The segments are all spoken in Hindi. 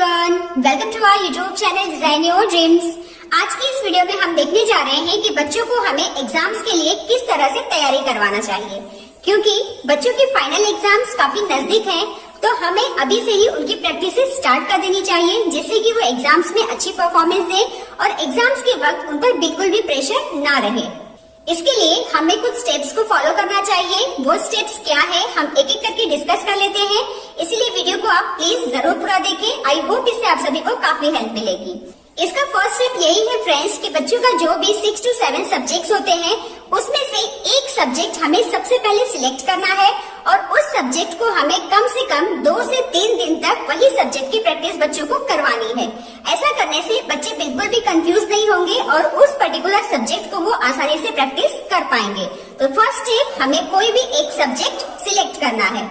Everyone, welcome to our YouTube channel design your dreams. आज की इस वीडियो में हम देखने जा रहे हैं कि बच्चों को हमें एग्जाम्स के लिए किस तरह से तैयारी करवाना चाहिए, क्योंकि बच्चों की फाइनल एग्जाम्स काफी नजदीक हैं, तो हमें अभी से ही उनकी प्रैक्टिस स्टार्ट कर देनी चाहिए, जिससे कि वो एग्जाम्स में अच्छी परफॉर्मेंस दे और एग्जाम्स के वक्त उन पर बिल्कुल भी प्रेशर ना रहे। इसके लिए हमें कुछ स्टेप्स को फॉलो करना चाहिए। वो स्टेप्स क्या है, हम एक एक करके डिस्कस कर लेते हैं, इसीलिए वीडियो को आप प्लीज जरूर पूरा देखें। आई होप इससे आप सभी को काफी हेल्प मिलेगी। इसका फर्स्ट स्टेप यही है फ्रेंड्स कि बच्चों का जो भी 6 to 7 सब्जेक्ट्स होते हैं, उसमें से एक सब्जेक्ट हमें सबसे पहले सिलेक्ट करना है और उस सब्जेक्ट को हमें कम से कम 2 से 3 दिन तक वही सब्जेक्ट की प्रैक्टिस बच्चों को करवानी है। ऐसा करने से बच्चे बिल्कुल भी कंफ्यूज नहीं होंगे और उस पर्टिकुलर सब्जेक्ट को वो आसानी से प्रैक्टिस कर पाएंगे। तो फर्स्ट स्टेप, हमें कोई भी एक सब्जेक्ट सिलेक्ट करना है।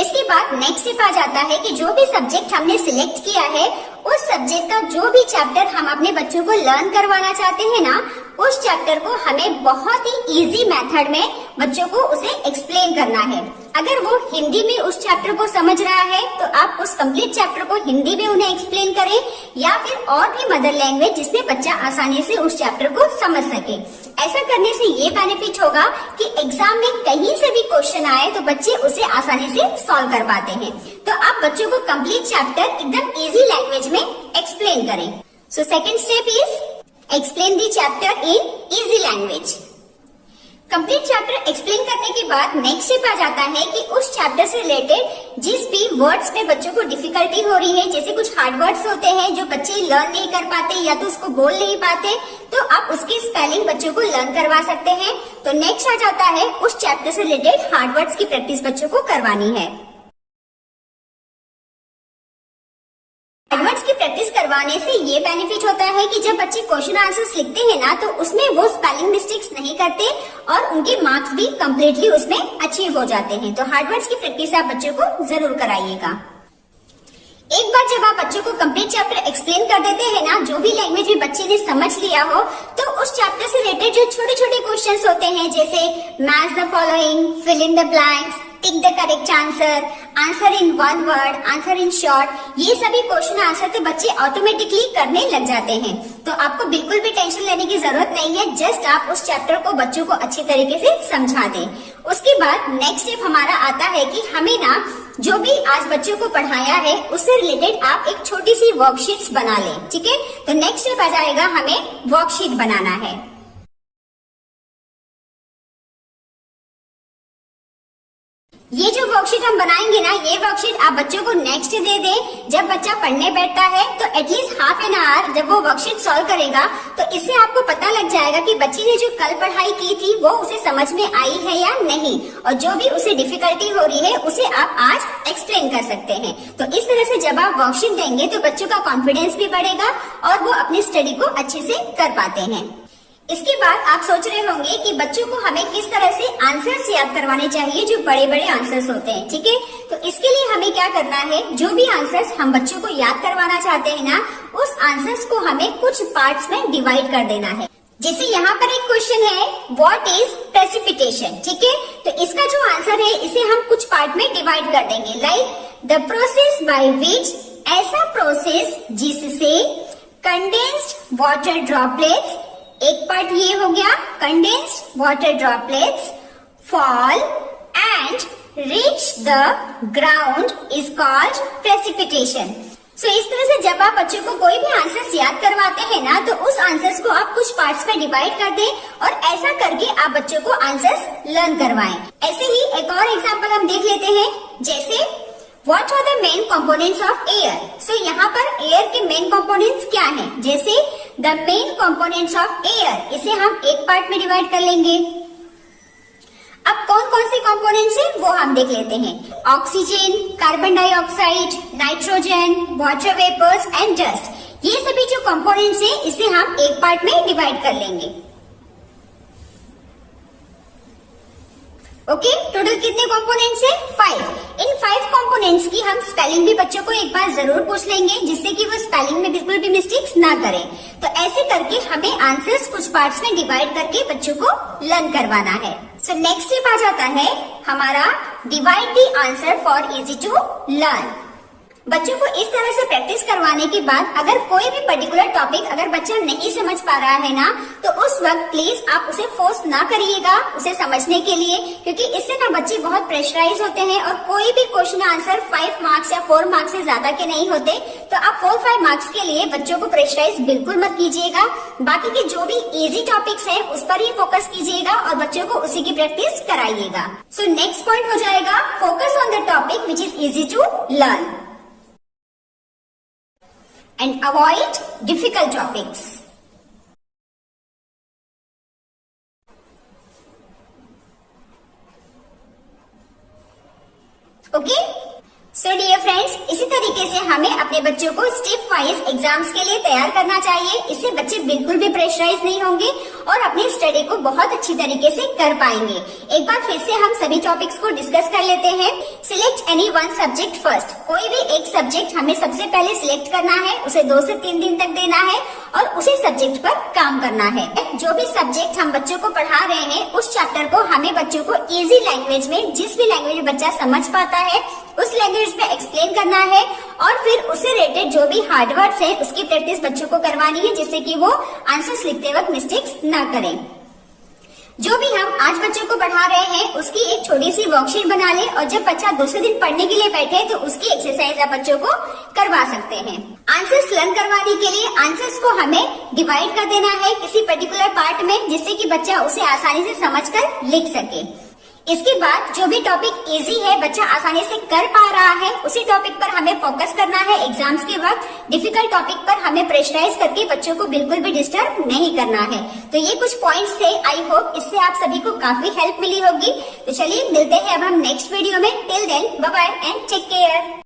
इसके बाद नेक्स्ट स्टेप आ जाता है कि जो भी सब्जेक्ट हमने सिलेक्ट किया है, उस सब्जेक्ट का जो भी चैप्टर हम अपने बच्चों को लर्न करवाना चाहते हैं ना, उस चैप्टर को हमें बहुत ही इजी मेथड में बच्चों को उसे एक्सप्लेन करना है। अगर वो हिंदी में उस चैप्टर को समझ रहा है तो आप उस कंप्लीट चैप्टर को हिंदी में उन्हें एक्सप्लेन करें, या फिर और भी मदर लैंग्वेज जिसमें बच्चा आसानी से उस चैप्टर को समझ सके। ऐसा करने से ये बेनिफिट होगा कि एग्जाम में कहीं से भी क्वेश्चन आए तो बच्चे उसे आसानी से सॉल्व कर पाते हैं। तो आप बच्चों को कंप्लीट चैप्टर एकदम इजी लैंग्वेज में एक्सप्लेन करें। So second step is explain the chapter in easy language. Complete chapter explain करने के बाद नेक्स्ट स्टेप आ जाता है कि उस चैप्टर से रिलेटेड जिस भी वर्ड्स में बच्चों को डिफिकल्टी हो रही है, जैसे कुछ हार्ड वर्ड्स होते हैं जो बच्चे लर्न नहीं कर पाते या तो उसको बोल नहीं पाते, तो आप उसकी स्पेलिंग बच्चों को लर्न करवा सकते हैं। तो नेक्स्ट आ जाता है उस चैप्टर से रिलेटेड हार्ड वर्ड्स की प्रैक्टिस बच्चों को करवानी है। वर्ड्स की प्रैक्टिस करवाने से ये बेनिफिट होता है कि जब बच्चे क्वेश्चन आंसर्स लिखते हैं ना, तो उसमें वो स्पेलिंग मिस्टेक्स नहीं करते और उनके मार्क्स भी कम्प्लीटली उसमें अचीव हो जाते हैं। तो हार्ड वर्ड्स की प्रैक्टिस आप बच्चों को जरूर कराइएगा। एक बार जब आप बच्चों को कंप्लीट चैप्टर एक्सप्लेन कर देते हैं ना, जो भी लैंग्वेज में बच्चे ने समझ लिया हो, तो उस चैप्टर से रिलेटेड जो छोटे छोटे क्वेश्चंस होते हैं, जैसे match the following, fill in the blanks, tick the correct answer, answer in one word, answer in short, ये सभी क्वेश्चन आंसर तो बच्चे ऑटोमेटिकली करने लग जाते हैं। तो आपको बिल्कुल भी टेंशन लेने की जरूरत नहीं है, जस्ट आप उस चैप्टर को बच्चों को अच्छी तरीके से समझा दें। उसके बाद नेक्स्ट स्टेप हमारा आता है कि हमें ना जो भी आज बच्चों को पढ़ाया है उससे रिलेटेड आप एक छोटी सी वर्कशीट्स बना लें, ठीक है। तो नेक्स्ट स्टेप आ जाएगा, हमें वर्कशीट बनाना है। ये जो वर्कशीट हम बनाएंगे ना, ये वर्कशीट आप बच्चों को नेक्स्ट दे दें। जब बच्चा पढ़ने बैठता है तो एटलीस्ट हाफ एन आवर जब वो वर्कशीट सॉल्व करेगा, तो इससे आपको पता लग जाएगा कि बच्चे ने जो कल पढ़ाई की थी वो उसे समझ में आई है या नहीं, और जो भी उसे डिफिकल्टी हो रही है उसे आप आज एक्सप्लेन कर सकते हैं। तो इस तरह से जब आप वर्कशीट देंगे तो बच्चों का कॉन्फिडेंस भी बढ़ेगा और वो अपनी स्टडी को अच्छे से कर पाते हैं। इसके बाद आप सोच रहे होंगे कि बच्चों को हमें किस तरह से आंसर्स याद करवाने चाहिए, जो बड़े बड़े आंसर्स होते हैं, ठीक है। तो इसके लिए हमें क्या करना है, जो भी आंसर्स हम बच्चों को याद करवाना चाहते हैं ना, उस आंसर्स को हमें कुछ पार्ट्स में डिवाइड कर देना है। जैसे यहाँ पर एक क्वेश्चन है, व्हाट इज प्रेसिपिटेशन, ठीक है। तो इसका जो आंसर है इसे हम कुछ पार्ट में डिवाइड कर देंगे, like the process by which, ऐसा प्रोसेस जिससे कंडेंस्ड वाटर ड्रॉपलेट्स, एक पार्ट ये हो गया, condensed water droplets fall and reach the ground is called precipitation. So इस तरह से जब आप बच्चों को कोई भी आंसर्स याद करवाते हैं ना, तो उस आंसर्स को आप कुछ पार्ट्स में डिवाइड कर दें और ऐसा करके आप बच्चों को आंसर्स लर्न करवाएं। ऐसे ही एक और एग्जाम्पल हम देख लेते हैं, जैसे What are the main components of air? So यहाँ पर air के main components क्या हैं? जैसे the main components of air, इसे हम एक पार्ट में डिवाइड कर लेंगे। अब कौन कौन से components हैं वो हम देख लेते हैं। Oxygen, carbon dioxide, nitrogen, water vapours and dust, ये सभी जो components हैं इसे हम एक पार्ट में डिवाइड कर लेंगे। ओके, टोटल कितने कंपोनेंट्स हैं? 5। इन 5 कंपोनेंट्स की हम स्पेलिंग भी बच्चों को एक बार जरूर पूछ लेंगे, जिससे कि वो स्पेलिंग में बिल्कुल भी मिस्टेक्स ना करें। तो ऐसे करके हमें आंसर्स कुछ पार्ट्स में डिवाइड करके बच्चों को लर्न करवाना है। सो नेक्स्ट स्टेप आ जाता है हमारा, divide the answer for easy to learn. बच्चों को इस तरह से प्रैक्टिस करवाने के बाद अगर कोई भी पर्टिकुलर टॉपिक अगर बच्चा नहीं समझ पा रहा है ना, तो उस वक्त प्लीज आप उसे फोर्स ना करिएगा उसे समझने के लिए, क्योंकि इससे ना बच्चे बहुत प्रेशराइज होते हैं और कोई भी क्वेश्चन आंसर 5 मार्क्स या 4 मार्क्स से ज्यादा के नहीं होते। तो आप 4-5 मार्क्स के लिए बच्चों को प्रेशराइज बिल्कुल मत कीजिएगा। बाकी के जो भी इजी टॉपिक्स हैं उस पर ही फोकस कीजिएगा और बच्चों को उसी की प्रैक्टिस कराइएगा। सो नेक्स्ट पॉइंट हो जाएगा focus on the topic which is easy to learn and avoid difficult topics. Okay? So dear friends, इसी तरीके से हमें अपने बच्चों को स्टेप वाइज एग्जाम्स के लिए तैयार करना चाहिए। इससे बच्चे बिल्कुल भी प्रेशराइज नहीं होंगे और अपनी स्टडी को बहुत अच्छी तरीके से कर पाएंगे। एक बार फिर से हम सभी टॉपिक्स को डिस्कस कर लेते हैं। Select any one subject first. कोई भी एक सब्जेक्ट हमें सबसे पहले सिलेक्ट करना है, उसे 2 से 3 दिन तक देना है और उसी सब्जेक्ट पर काम करना है। जो भी सब्जेक्ट हम बच्चों को पढ़ा रहे हैं उस चैप्टर को हमें बच्चों को इजी लैंग्वेज में, जिस भी लैंग्वेज में बच्चा समझ पाता है उस लैंग्वेज में एक्सप्लेन करना है और फिर उससे रिलेटेड जो भी हार्ड वर्ड्स है उसकी प्रैक्टिस बच्चों को करवानी है, जिससे कि वो आंसर्स लिखते वक्त मिस्टेक्स ना करें। जो भी हम आज बच्चों को पढ़ा रहे हैं उसकी एक छोटी सी वर्कशीट बना लें और जब बच्चा दूसरे दिन पढ़ने के लिए बैठे तो उसकी एक्सरसाइज आप बच्चों को करवा सकते हैं। आंसर्स लर्न करवाने के लिए आंसर्स को हमें डिवाइड कर देना है किसी पर्टिकुलर पार्ट में, जिससे कि बच्चा उसे आसानी से समझकर लिख सके। इसके बाद जो भी टॉपिक इजी है, बच्चा आसानी से कर पा रहा है, उसी टॉपिक पर हमें फोकस करना है एग्जाम्स के वक्त। डिफिकल्ट टॉपिक पर हमें प्रेशराइज करके बच्चों को बिल्कुल भी डिस्टर्ब नहीं करना है। तो ये कुछ पॉइंट्स थे, आई होप इससे आप सभी को काफी हेल्प मिली होगी। तो चलिए मिलते हैं अब हम नेक्स्ट वीडियो में। Till then bye bye and take care.